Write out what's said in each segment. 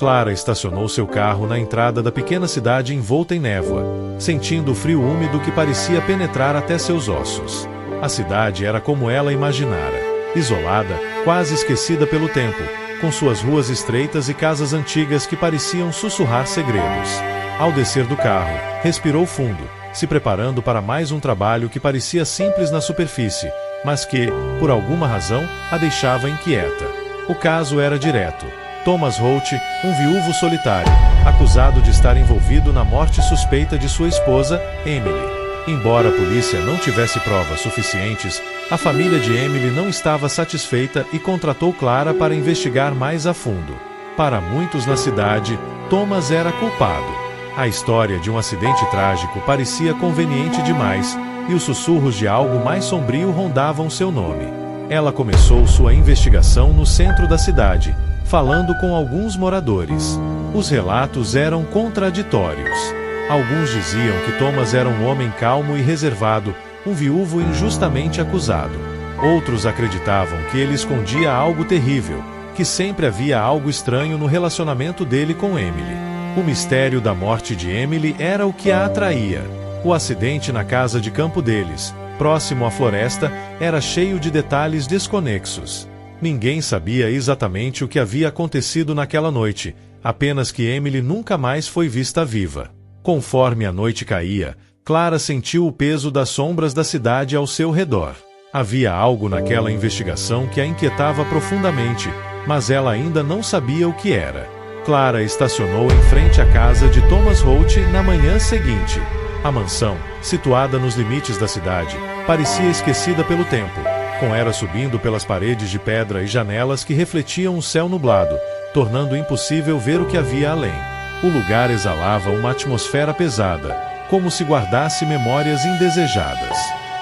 Clara estacionou seu carro na entrada da pequena cidade envolta em névoa, sentindo o frio úmido que parecia penetrar até seus ossos. A cidade era como ela imaginara, isolada, quase esquecida pelo tempo, com suas ruas estreitas e casas antigas que pareciam sussurrar segredos. Ao descer do carro, respirou fundo, se preparando para mais um trabalho que parecia simples na superfície, mas que, por alguma razão, a deixava inquieta. O caso era direto. Thomas Holt, um viúvo solitário, acusado de estar envolvido na morte suspeita de sua esposa, Emily. Embora a polícia não tivesse provas suficientes, a família de Emily não estava satisfeita e contratou Clara para investigar mais a fundo. Para muitos na cidade, Thomas era culpado. A história de um acidente trágico parecia conveniente demais, e os sussurros de algo mais sombrio rondavam seu nome. Ela começou sua investigação no centro da cidade, falando com alguns moradores. Os relatos eram contraditórios. Alguns diziam que Thomas era um homem calmo e reservado, um viúvo injustamente acusado. Outros acreditavam que ele escondia algo terrível, que sempre havia algo estranho no relacionamento dele com Emily. O mistério da morte de Emily era o que a atraía. O acidente na casa de campo deles, próximo à floresta, era cheio de detalhes desconexos. Ninguém sabia exatamente o que havia acontecido naquela noite, apenas que Emily nunca mais foi vista viva. Conforme a noite caía, Clara sentiu o peso das sombras da cidade ao seu redor. Havia algo naquela investigação que a inquietava profundamente, mas ela ainda não sabia o que era. Clara estacionou em frente à casa de Thomas Holt na manhã seguinte. A mansão, situada nos limites da cidade, parecia esquecida pelo tempo, com era subindo pelas paredes de pedra e janelas que refletiam o céu nublado, tornando impossível ver o que havia além. O lugar exalava uma atmosfera pesada, como se guardasse memórias indesejadas.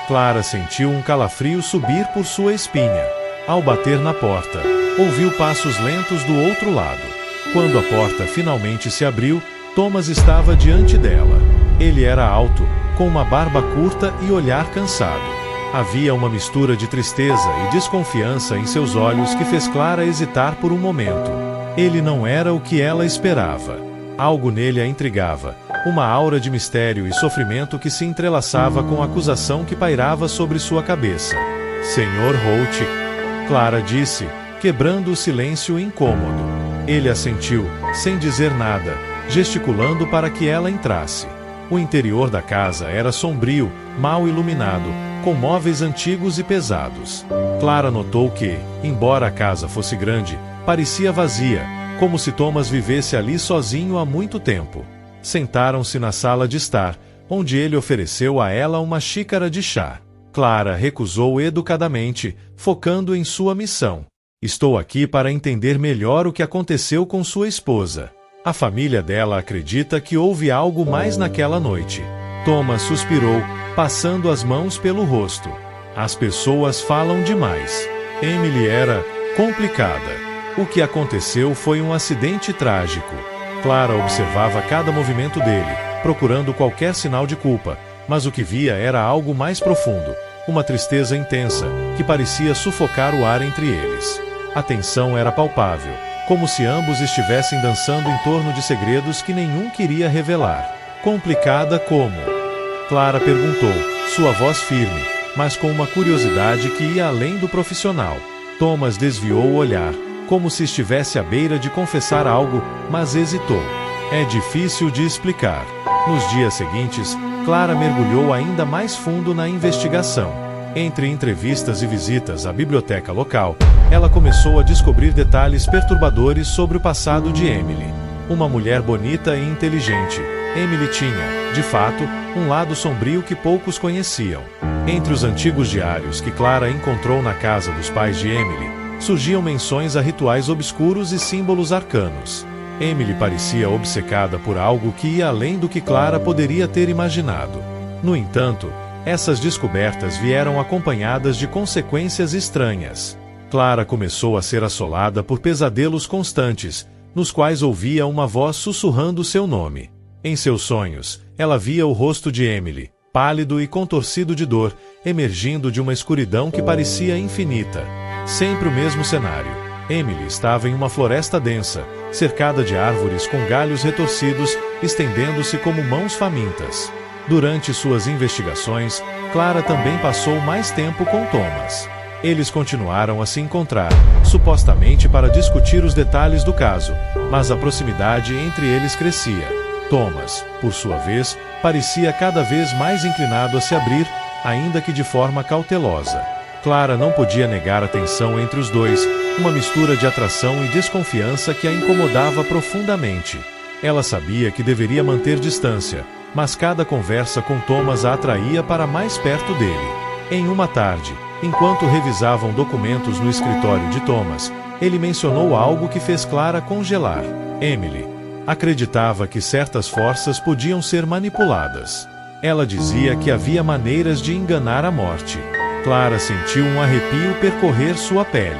Clara sentiu um calafrio subir por sua espinha. Ao bater na porta, ouviu passos lentos do outro lado. Quando a porta finalmente se abriu, Thomas estava diante dela. Ele era alto, com uma barba curta e olhar cansado. Havia uma mistura de tristeza e desconfiança em seus olhos que fez Clara hesitar por um momento. Ele não era o que ela esperava. Algo nele a intrigava, uma aura de mistério e sofrimento que se entrelaçava com a acusação que pairava sobre sua cabeça. Senhor Holt, Clara disse, quebrando o silêncio incômodo. Ele assentiu, sem dizer nada, gesticulando para que ela entrasse. O interior da casa era sombrio, mal iluminado, com móveis antigos e pesados. Clara notou que, embora a casa fosse grande, parecia vazia, como se Thomas vivesse ali sozinho há muito tempo. Sentaram-se na sala de estar, onde ele ofereceu a ela uma xícara de chá. Clara recusou educadamente, focando em sua missão. Estou aqui para entender melhor o que aconteceu com sua esposa. A família dela acredita que houve algo mais naquela noite. Thomas suspirou, passando as mãos pelo rosto. As pessoas falam demais. Emily era complicada. O que aconteceu foi um acidente trágico. Clara observava cada movimento dele, procurando qualquer sinal de culpa, mas o que via era algo mais profundo, uma tristeza intensa, que parecia sufocar o ar entre eles. A tensão era palpável, como se ambos estivessem dançando em torno de segredos que nenhum queria revelar. Complicada como? Clara perguntou, sua voz firme, mas com uma curiosidade que ia além do profissional. Thomas desviou o olhar, como se estivesse à beira de confessar algo, mas hesitou. É difícil de explicar. Nos dias seguintes, Clara mergulhou ainda mais fundo na investigação. Entre entrevistas e visitas à biblioteca local, ela começou a descobrir detalhes perturbadores sobre o passado de Emily. Uma mulher bonita e inteligente, Emily tinha, de fato, um lado sombrio que poucos conheciam. Entre os antigos diários que Clara encontrou na casa dos pais de Emily, surgiam menções a rituais obscuros e símbolos arcanos. Emily parecia obcecada por algo que ia além do que Clara poderia ter imaginado. No entanto, essas descobertas vieram acompanhadas de consequências estranhas. Clara começou a ser assolada por pesadelos constantes, nos quais ouvia uma voz sussurrando seu nome. Em seus sonhos, ela via o rosto de Emily, pálido e contorcido de dor, emergindo de uma escuridão que parecia infinita. Sempre o mesmo cenário. Emily estava em uma floresta densa, cercada de árvores com galhos retorcidos, estendendo-se como mãos famintas. Durante suas investigações, Clara também passou mais tempo com Thomas. Eles continuaram a se encontrar, supostamente para discutir os detalhes do caso, mas a proximidade entre eles crescia. Thomas, por sua vez, parecia cada vez mais inclinado a se abrir, ainda que de forma cautelosa. Clara não podia negar a tensão entre os dois, uma mistura de atração e desconfiança que a incomodava profundamente. Ela sabia que deveria manter distância, mas cada conversa com Thomas a atraía para mais perto dele. Em uma tarde, enquanto revisavam documentos no escritório de Thomas, ele mencionou algo que fez Clara congelar. Emily acreditava que certas forças podiam ser manipuladas. Ela dizia que havia maneiras de enganar a morte. Clara sentiu um arrepio percorrer sua pele.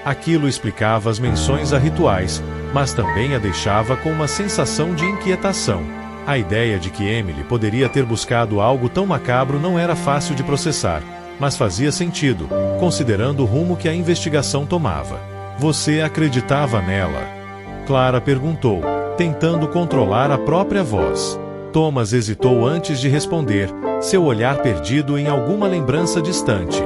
Aquilo explicava as menções a rituais, mas também a deixava com uma sensação de inquietação. A ideia de que Emily poderia ter buscado algo tão macabro não era fácil de processar, mas fazia sentido, considerando o rumo que a investigação tomava. Você acreditava nela? Clara perguntou, tentando controlar a própria voz. Thomas hesitou antes de responder, seu olhar perdido em alguma lembrança distante.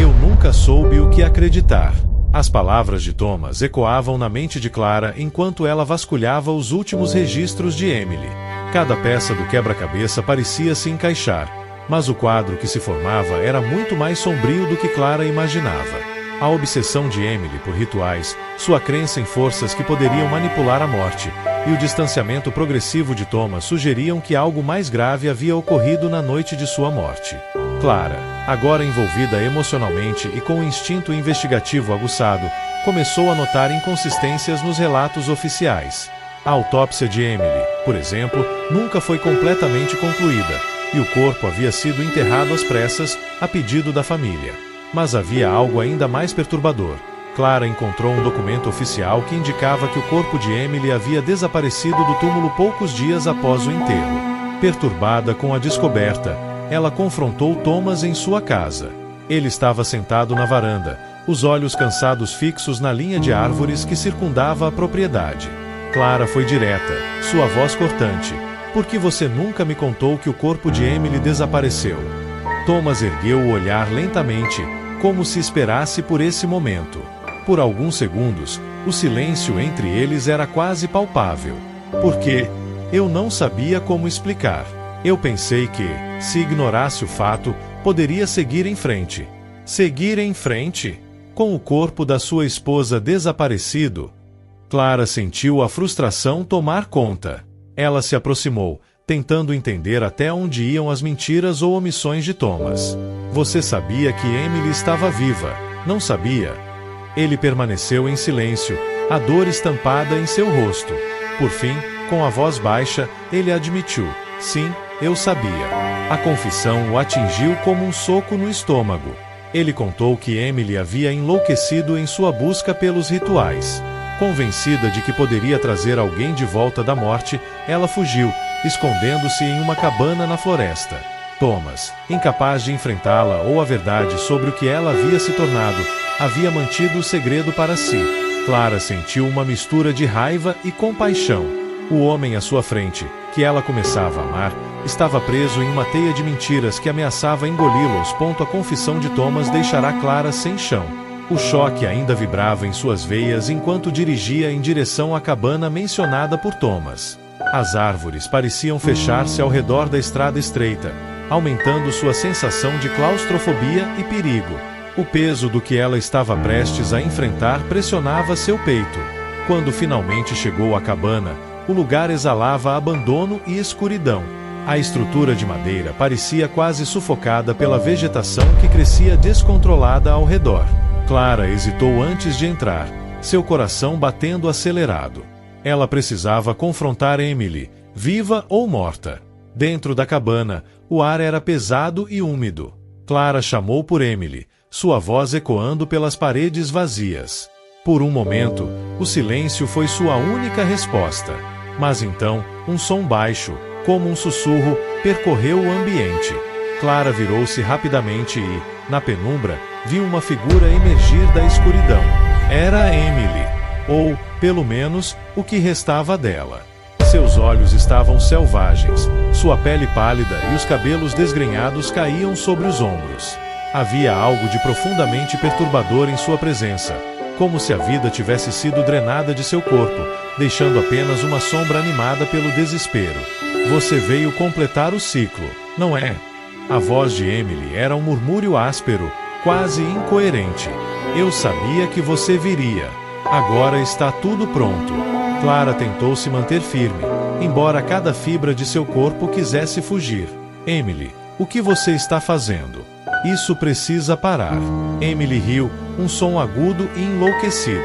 Eu nunca soube o que acreditar. As palavras de Thomas ecoavam na mente de Clara enquanto ela vasculhava os últimos registros de Emily. Cada peça do quebra-cabeça parecia se encaixar, mas o quadro que se formava era muito mais sombrio do que Clara imaginava. A obsessão de Emily por rituais, sua crença em forças que poderiam manipular a morte, e o distanciamento progressivo de Thomas sugeriam que algo mais grave havia ocorrido na noite de sua morte. Clara, agora envolvida emocionalmente e com o instinto investigativo aguçado, começou a notar inconsistências nos relatos oficiais. A autópsia de Emily, por exemplo, nunca foi completamente concluída, e o corpo havia sido enterrado às pressas, a pedido da família. Mas havia algo ainda mais perturbador. Clara encontrou um documento oficial que indicava que o corpo de Emily havia desaparecido do túmulo poucos dias após o enterro. Perturbada com a descoberta, ela confrontou Thomas em sua casa. Ele estava sentado na varanda, os olhos cansados fixos na linha de árvores que circundava a propriedade. Clara foi direta, sua voz cortante. Por que você nunca me contou que o corpo de Emily desapareceu? Thomas ergueu o olhar lentamente, como se esperasse por esse momento. Por alguns segundos, o silêncio entre eles era quase palpável. Porque eu não sabia como explicar. Eu pensei que, se ignorasse o fato, poderia seguir em frente. Seguir em frente? Com o corpo da sua esposa desaparecido? Clara sentiu a frustração tomar conta. Ela se aproximou, tentando entender até onde iam as mentiras ou omissões de Thomas. Você sabia que Emily estava viva, não sabia? Ele permaneceu em silêncio, a dor estampada em seu rosto. Por fim, com a voz baixa, ele admitiu: sim, eu sabia. A confissão o atingiu como um soco no estômago. Ele contou que Emily havia enlouquecido em sua busca pelos rituais. Convencida de que poderia trazer alguém de volta da morte, ela fugiu, escondendo-se em uma cabana na floresta. Thomas, incapaz de enfrentá-la ou a verdade sobre o que ela havia se tornado, havia mantido o segredo para si. Clara sentiu uma mistura de raiva e compaixão. O homem à sua frente, que ela começava a amar, estava preso em uma teia de mentiras que ameaçava engoli-los. A confissão de Thomas deixará Clara sem chão. O choque ainda vibrava em suas veias enquanto dirigia em direção à cabana mencionada por Thomas. As árvores pareciam fechar-se ao redor da estrada estreita, aumentando sua sensação de claustrofobia e perigo. O peso do que ela estava prestes a enfrentar pressionava seu peito. Quando finalmente chegou à cabana, o lugar exalava abandono e escuridão. A estrutura de madeira parecia quase sufocada pela vegetação que crescia descontrolada ao redor. Clara hesitou antes de entrar, seu coração batendo acelerado. Ela precisava confrontar Emily, viva ou morta. Dentro da cabana, o ar era pesado e úmido. Clara chamou por Emily, sua voz ecoando pelas paredes vazias. Por um momento, o silêncio foi sua única resposta. Mas então, um som baixo, como um sussurro, percorreu o ambiente. Clara virou-se rapidamente e, na penumbra, viu uma figura emergir da escuridão. Era Emily. Ou, pelo menos, o que restava dela. Seus olhos estavam selvagens, sua pele pálida e os cabelos desgrenhados caíam sobre os ombros. Havia algo de profundamente perturbador em sua presença, como se a vida tivesse sido drenada de seu corpo, deixando apenas uma sombra animada pelo desespero. Você veio completar o ciclo, não é? A voz de Emily era um murmúrio áspero, quase incoerente. Eu sabia que você viria. Agora está tudo pronto. Clara tentou se manter firme, embora cada fibra de seu corpo quisesse fugir. Emily, o que você está fazendo? Isso precisa parar. Emily riu, um som agudo e enlouquecido.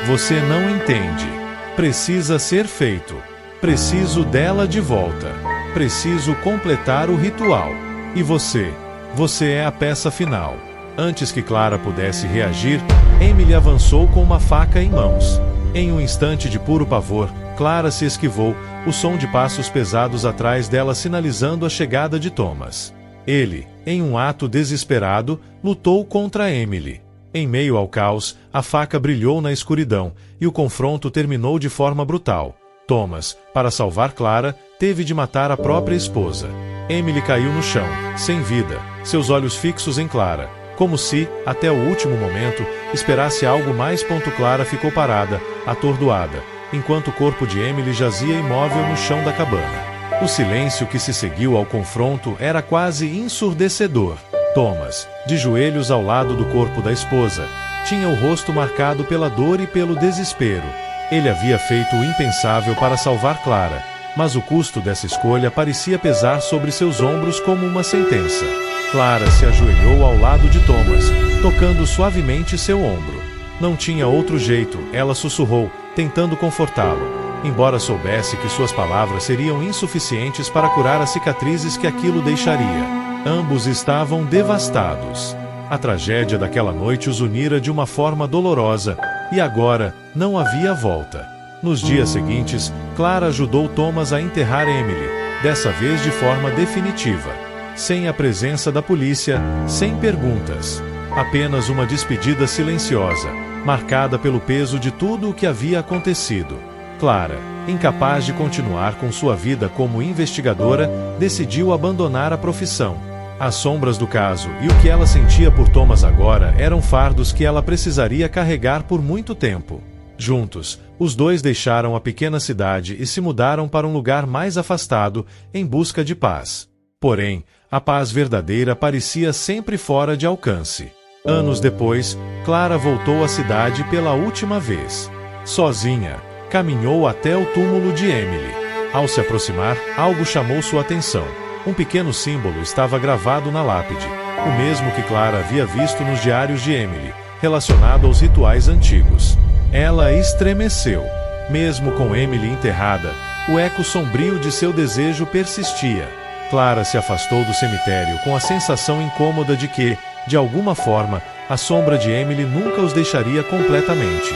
Você não entende. Precisa ser feito. Preciso dela de volta. Preciso completar o ritual. E você? Você é a peça final. Antes que Clara pudesse reagir, Emily avançou com uma faca em mãos. Em um instante de puro pavor, Clara se esquivou, o som de passos pesados atrás dela sinalizando a chegada de Thomas. Ele, em um ato desesperado, lutou contra Emily. Em meio ao caos, a faca brilhou na escuridão, e o confronto terminou de forma brutal. Thomas, para salvar Clara, teve de matar a própria esposa. Emily caiu no chão, sem vida, seus olhos fixos em Clara, como se, até o último momento, esperasse algo mais. Clara ficou parada, atordoada, enquanto o corpo de Emily jazia imóvel no chão da cabana. O silêncio que se seguiu ao confronto era quase ensurdecedor. Thomas, de joelhos ao lado do corpo da esposa, tinha o rosto marcado pela dor e pelo desespero. Ele havia feito o impensável para salvar Clara, mas o custo dessa escolha parecia pesar sobre seus ombros como uma sentença. Clara se ajoelhou ao lado de Thomas, tocando suavemente seu ombro. Não tinha outro jeito, ela sussurrou, tentando confortá-lo, embora soubesse que suas palavras seriam insuficientes para curar as cicatrizes que aquilo deixaria. Ambos estavam devastados. A tragédia daquela noite os unira de uma forma dolorosa, e agora não havia volta. Nos dias seguintes, Clara ajudou Thomas a enterrar Emily, dessa vez de forma definitiva. Sem a presença da polícia, sem perguntas. Apenas uma despedida silenciosa, marcada pelo peso de tudo o que havia acontecido. Clara, incapaz de continuar com sua vida como investigadora, decidiu abandonar a profissão. As sombras do caso e o que ela sentia por Thomas agora eram fardos que ela precisaria carregar por muito tempo. Juntos, os dois deixaram a pequena cidade e se mudaram para um lugar mais afastado, em busca de paz. Porém, a paz verdadeira parecia sempre fora de alcance. Anos depois, Clara voltou à cidade pela última vez. Sozinha, caminhou até o túmulo de Emily. Ao se aproximar, algo chamou sua atenção. Um pequeno símbolo estava gravado na lápide, o mesmo que Clara havia visto nos diários de Emily, relacionado aos rituais antigos. Ela estremeceu. Mesmo com Emily enterrada, o eco sombrio de seu desejo persistia. Clara se afastou do cemitério com a sensação incômoda de que, de alguma forma, a sombra de Emily nunca os deixaria completamente.